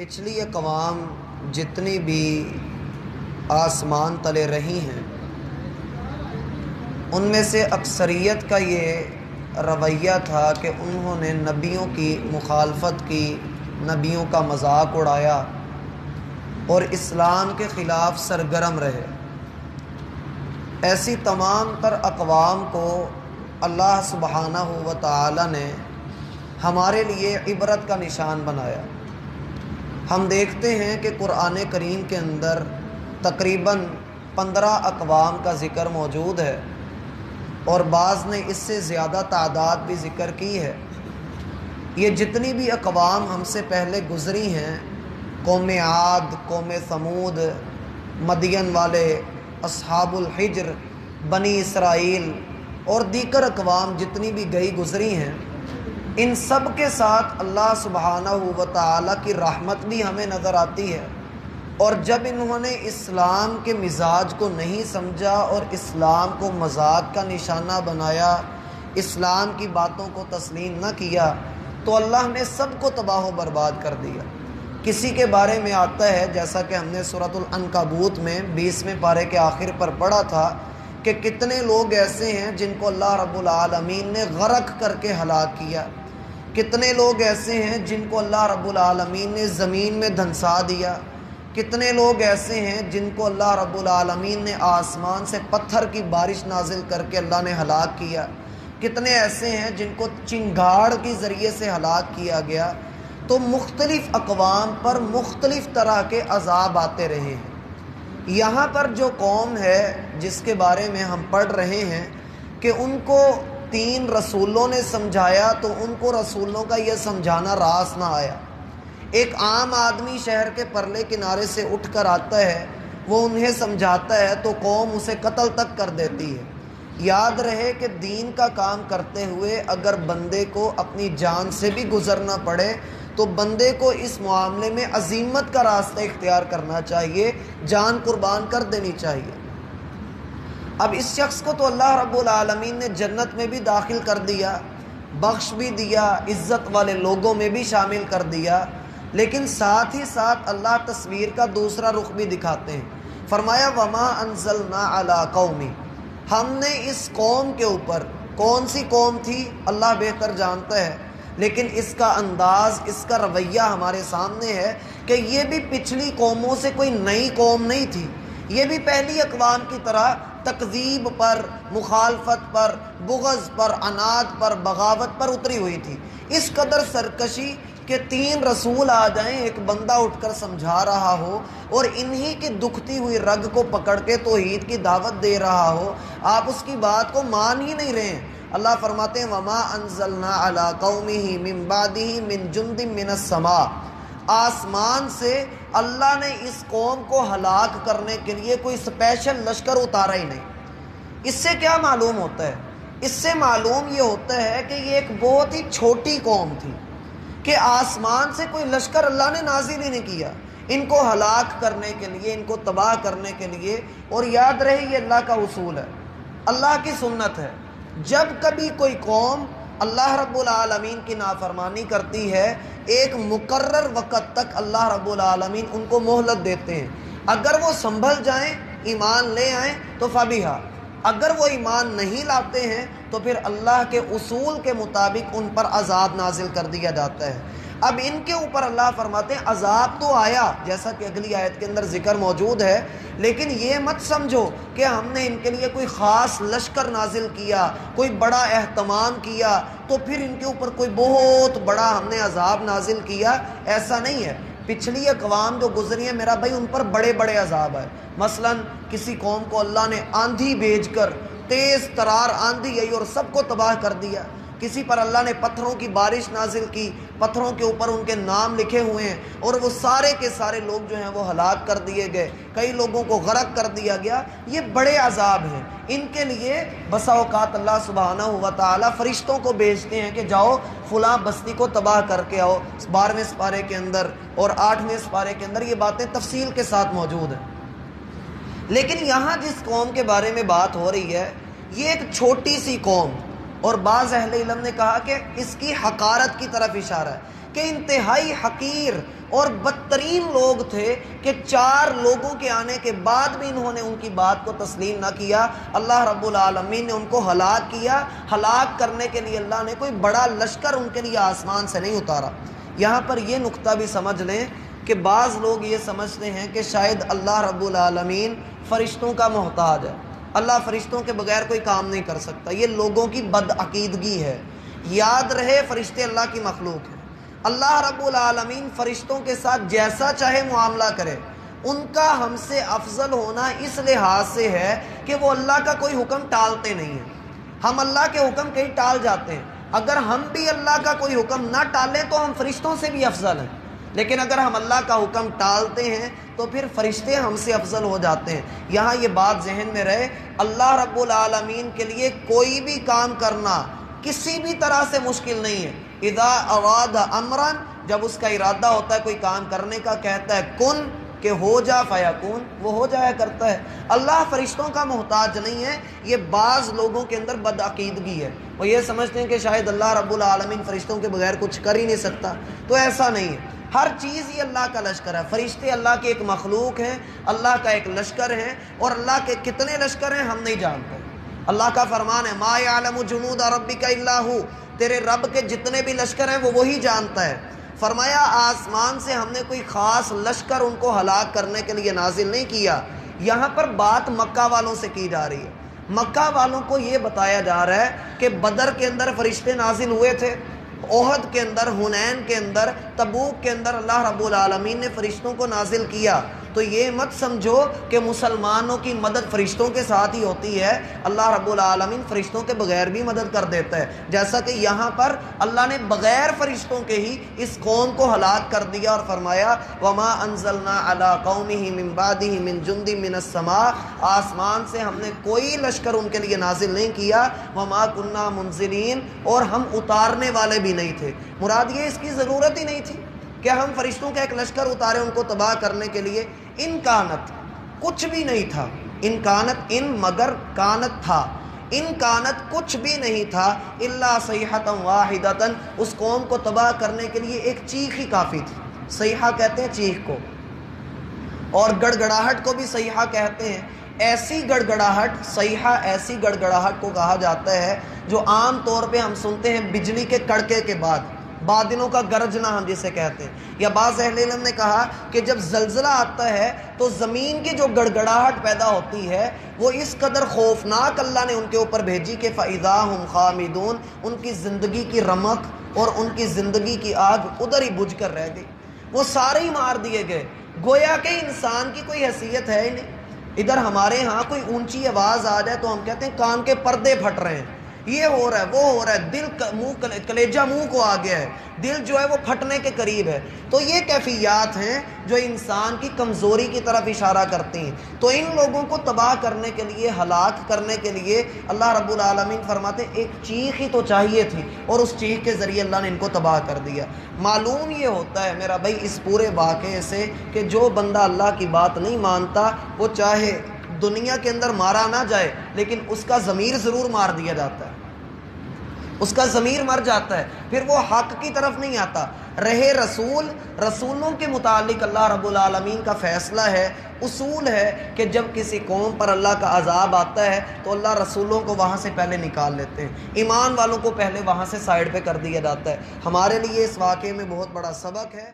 پچھلی اقوام جتنی بھی آسمان تلے رہی ہیں ان میں سے اکثریت کا یہ رویہ تھا کہ انہوں نے نبیوں کی مخالفت کی، نبیوں کا مذاق اڑایا اور اسلام کے خلاف سرگرم رہے۔ ایسی تمام تر اقوام کو اللہ سبحانہ و تعالی نے ہمارے لیے عبرت کا نشان بنایا۔ ہم دیکھتے ہیں کہ قرآن کریم کے اندر تقریباً 15 اقوام کا ذکر موجود ہے اور بعض نے اس سے زیادہ تعداد بھی ذکر کی ہے۔ یہ جتنی بھی اقوام ہم سے پہلے گزری ہیں، قوم عاد، قوم ثمود، مدین والے، اصحاب الحجر، بنی اسرائیل اور دیگر اقوام جتنی بھی گئی گزری ہیں، ان سب کے ساتھ اللہ سبحانہ و تعالی کی رحمت بھی ہمیں نظر آتی ہے۔ اور جب انہوں نے اسلام کے مزاج کو نہیں سمجھا اور اسلام کو مذاق کا نشانہ بنایا، اسلام کی باتوں کو تسلیم نہ کیا، تو اللہ نے سب کو تباہ و برباد کر دیا۔ کسی کے بارے میں آتا ہے، جیسا کہ ہم نے سورۃ العنکبوت میں 20ویں پارے کے آخر پر پڑھا تھا، کہ کتنے لوگ ایسے ہیں جن کو اللہ رب العالمین نے غرق کر کے ہلاک کیا، کتنے لوگ ایسے ہیں جن کو اللہ رب العالمین نے زمین میں دھنسا دیا، کتنے لوگ ایسے ہیں جن کو اللہ رب العالمین نے آسمان سے پتھر کی بارش نازل کر کے اللہ نے ہلاک کیا، کتنے ایسے ہیں جن کو چنگاڑ کے ذریعے سے ہلاک کیا گیا۔ تو مختلف اقوام پر مختلف طرح کے عذاب آتے رہے ہیں۔ یہاں پر جو قوم ہے جس کے بارے میں ہم پڑھ رہے ہیں کہ ان کو 3 رسولوں نے سمجھایا، تو ان کو رسولوں کا یہ سمجھانا راس نہ آیا۔ ایک عام آدمی شہر کے پرلے کنارے سے اٹھ کر آتا ہے، وہ انہیں سمجھاتا ہے تو قوم اسے قتل تک کر دیتی ہے۔ یاد رہے کہ دین کا کام کرتے ہوئے اگر بندے کو اپنی جان سے بھی گزرنا پڑے تو بندے کو اس معاملے میں عزیمت کا راستہ اختیار کرنا چاہیے، جان قربان کر دینی چاہیے۔ اب اس شخص کو تو اللہ رب العالمین نے جنت میں بھی داخل کر دیا، بخش بھی دیا، عزت والے لوگوں میں بھی شامل کر دیا، لیکن ساتھ ہی ساتھ اللہ تصویر کا دوسرا رخ بھی دکھاتے ہیں۔ فرمایا وَمَا أَنزَلْنَا عَلَىٰ قَوْمٍ، ہم نے اس قوم کے اوپر، کون سی قوم تھی اللہ بہتر جانتا ہے، لیکن اس کا انداز، اس کا رویہ ہمارے سامنے ہے کہ یہ بھی پچھلی قوموں سے کوئی نئی قوم نہیں تھی، یہ بھی پہلی اقوام کی طرح تکذیب پر، مخالفت پر، بغض پر، عناد پر، بغاوت پر اتری ہوئی تھی۔ اس قدر سرکشی کہ 3 رسول آ جائیں، ایک بندہ اٹھ کر سمجھا رہا ہو اور انہی کی دکھتی ہوئی رگ کو پکڑ کے توحید کی دعوت دے رہا ہو، آپ اس کی بات کو مان ہی نہیں رہے ہیں۔ اللہ فرماتے ہیں وَمَا أَنزَلْنَا عَلَىٰ قَوْمِهِ مِن بَعْدِهِ مِن جُنْدٍ مِّنَ السَّمَاءِ، آسمان سے اللہ نے اس قوم کو ہلاک کرنے کے لیے کوئی اسپیشل لشکر اتارا ہی نہیں۔ اس سے کیا معلوم ہوتا ہے؟ اس سے معلوم یہ ہوتا ہے کہ یہ ایک بہت ہی چھوٹی قوم تھی، کہ آسمان سے کوئی لشکر اللہ نے نازل ہی نہیں کیا ان کو ہلاک کرنے کے لیے، ان کو تباہ کرنے کے لیے۔ اور یاد رہے یہ اللہ کا اصول ہے، اللہ کی سنت ہے، جب کبھی کوئی قوم اللہ رب العالمین کی نافرمانی کرتی ہے، ایک مقرر وقت تک اللہ رب العالمین ان کو مہلت دیتے ہیں۔ اگر وہ سنبھل جائیں، ایمان لے آئیں تو فبیہا، اگر وہ ایمان نہیں لاتے ہیں تو پھر اللہ کے اصول کے مطابق ان پر عذاب نازل کر دیا جاتا ہے۔ اب ان کے اوپر اللہ فرماتے ہیں عذاب تو آیا، جیسا کہ اگلی آیت کے اندر ذکر موجود ہے، لیکن یہ مت سمجھو کہ ہم نے ان کے لیے کوئی خاص لشکر نازل کیا، کوئی بڑا اہتمام کیا تو پھر ان کے اوپر کوئی بہت بڑا ہم نے عذاب نازل کیا، ایسا نہیں ہے۔ پچھلی اقوام جو گزری ہیں میرا بھائی، ان پر بڑے بڑے عذاب آئے۔ مثلا کسی قوم کو اللہ نے آندھی بھیج کر، تیز ترار آندھی آئی اور سب کو تباہ کر دیا۔ کسی پر اللہ نے پتھروں کی بارش نازل کی، پتھروں کے اوپر ان کے نام لکھے ہوئے ہیں اور وہ سارے کے سارے لوگ جو ہیں وہ ہلاک کر دیے گئے، کئی لوگوں کو غرق کر دیا گیا۔ یہ بڑے عذاب ہیں، ان کے لیے بسا اوقات اللہ سبحانہ و تعالی فرشتوں کو بھیجتے ہیں کہ جاؤ فلاں بستی کو تباہ کر کے آؤ۔ 12ویں سپارے کے اندر اور 8ویں سپارے کے اندر یہ باتیں تفصیل کے ساتھ موجود ہیں۔ لیکن یہاں جس قوم کے بارے میں بات ہو رہی ہے، یہ ایک چھوٹی سی قوم، اور بعض اہل علم نے کہا کہ اس کی حقارت کی طرف اشارہ ہے، کہ انتہائی حقیر اور بدترین لوگ تھے کہ 4 لوگوں کے آنے کے بعد بھی انہوں نے ان کی بات کو تسلیم نہ کیا۔ اللہ رب العالمین نے ان کو ہلاک کیا۔ ہلاک کرنے کے لیے اللہ نے کوئی بڑا لشکر ان کے لیے آسمان سے نہیں اتارا۔ یہاں پر یہ نقطہ بھی سمجھ لیں کہ بعض لوگ یہ سمجھتے ہیں کہ شاید اللہ رب العالمین فرشتوں کا محتاج ہے، اللہ فرشتوں کے بغیر کوئی کام نہیں کر سکتا۔ یہ لوگوں کی بدعقیدگی ہے۔ یاد رہے فرشتے اللہ کی مخلوق ہیں۔ اللہ رب العالمین فرشتوں کے ساتھ جیسا چاہے معاملہ کرے، ان کا ہم سے افضل ہونا اس لحاظ سے ہے کہ وہ اللہ کا کوئی حکم ٹالتے نہیں ہیں۔ ہم اللہ کے حکم کہیں ٹال جاتے ہیں۔ اگر ہم بھی اللہ کا کوئی حکم نہ ٹالیں تو ہم فرشتوں سے بھی افضل ہیں، لیکن اگر ہم اللہ کا حکم ٹالتے ہیں تو پھر فرشتے ہم سے افضل ہو جاتے ہیں۔ یہاں یہ بات ذہن میں رہے، اللہ رب العالمین کے لیے کوئی بھی کام کرنا کسی بھی طرح سے مشکل نہیں ہے۔ اذا اراد امرا، جب اس کا ارادہ ہوتا ہے کوئی کام کرنے کا، کہتا ہے کن کہ ہو جا فیکون، وہ ہو جایا کرتا ہے۔ اللہ فرشتوں کا محتاج نہیں ہے۔ یہ بعض لوگوں کے اندر بدعقیدگی ہے، وہ یہ سمجھتے ہیں کہ شاید اللہ رب العالمین فرشتوں کے بغیر کچھ کر ہی نہیں سکتا، تو ایسا نہیں ہے۔ ہر چیز ہی اللہ کا لشکر ہے۔ فرشتے اللہ کی ایک مخلوق ہیں، اللہ کا ایک لشکر ہے، اور اللہ کے کتنے لشکر ہیں ہم نہیں جانتے۔ اللہ کا فرمان ہے ما یعلم جنود ربک الا ہو، تیرے رب کے جتنے بھی لشکر ہیں وہ وہی جانتا ہے۔ فرمایا آسمان سے ہم نے کوئی خاص لشکر ان کو ہلاک کرنے کے لیے نازل نہیں کیا۔ یہاں پر بات مکہ والوں سے کی جا رہی ہے۔ مکہ والوں کو یہ بتایا جا رہا ہے کہ بدر کے اندر فرشتے نازل ہوئے تھے، احد کے اندر، حنین کے اندر، تبوک کے اندر اللہ رب العالمین نے فرشتوں کو نازل کیا۔ تو یہ مت سمجھو کہ مسلمانوں کی مدد فرشتوں کے ساتھ ہی ہوتی ہے۔ اللہ رب العالمین فرشتوں کے بغیر بھی مدد کر دیتا ہے، جیسا کہ یہاں پر اللہ نے بغیر فرشتوں کے ہی اس قوم کو ہلاک کر دیا، اور فرمایا وما انزلنا علی قومہ من بعدہ من جند من السماء، آسمان سے ہم نے کوئی لشکر ان کے لیے نازل نہیں کیا، وما کننا منزلین، اور ہم اتارنے والے بھی نہیں تھے۔ مراد یہ اس کی ضرورت ہی نہیں تھی کہ ہم فرشتوں کا ایک لشکر اتارے ان کو تباہ کرنے کے لیے۔ ان کانت، کچھ بھی نہیں تھا، ان کانت، ان مگر کانت تھا، ان کانت کچھ بھی نہیں تھا، الا صیحۃ واحدۃ، اس قوم کو تباہ کرنے کے لیے ایک چیخ ہی کافی تھی۔ صیحہ کہتے ہیں چیخ کو، اور گڑ گڑاہٹ کو بھی صیحہ کہتے ہیں۔ ایسی گڑ گڑاہٹ، صیحہ ایسی گڑ گڑاہٹ کو کہا جاتا ہے جو عام طور پہ ہم سنتے ہیں بجلی کے کڑکے کے بعد، بادلوں کا گرجنا ہم جسے کہتے ہیں۔ یا بعض اہل علم نے کہا کہ جب زلزلہ آتا ہے تو زمین کی جو گڑگڑاہٹ پیدا ہوتی ہے وہ اس قدر خوفناک اللہ نے ان کے اوپر بھیجی کہ فَإِذَا هُمْ خَامِدُونَ، ان کی زندگی کی رمق اور ان کی زندگی کی آگ ادھر ہی بجھ کر رہ گئی، وہ سارے ہی مار دیے گئے، گویا کہ انسان کی کوئی حیثیت ہے ہی نہیں۔ ادھر ہمارے ہاں کوئی اونچی آواز آ جائے تو ہم کہتے ہیں کان کے پردے پھٹ رہے ہیں، یہ ہو رہا ہے، وہ ہو رہا ہے، دل منہ کلیجہ منہ کو آ گیا ہے، دل جو ہے وہ پھٹنے کے قریب ہے۔ تو یہ کیفیات ہیں جو انسان کی کمزوری کی طرف اشارہ کرتی ہیں۔ تو ان لوگوں کو تباہ کرنے کے لیے، ہلاک کرنے کے لیے اللہ رب العالمین فرماتے ایک چیخ ہی تو چاہیے تھی، اور اس چیخ کے ذریعے اللہ نے ان کو تباہ کر دیا۔ معلوم یہ ہوتا ہے میرا بھائی اس پورے واقعے سے کہ جو بندہ اللہ کی بات نہیں مانتا، وہ چاہے دنیا کے اندر مارا نہ جائے لیکن اس کا ضمیر ضرور مار دیا جاتا ہے، اس کا ضمیر مر جاتا ہے، پھر وہ حق کی طرف نہیں آتا۔ رہے رسولوں کے متعلق اللہ رب العالمین کا فیصلہ ہے، اصول ہے کہ جب کسی قوم پر اللہ کا عذاب آتا ہے تو اللہ رسولوں کو وہاں سے پہلے نکال لیتے ہیں، ایمان والوں کو پہلے وہاں سے سائیڈ پہ کر دیا جاتا ہے۔ ہمارے لیے اس واقعے میں بہت بڑا سبق ہے۔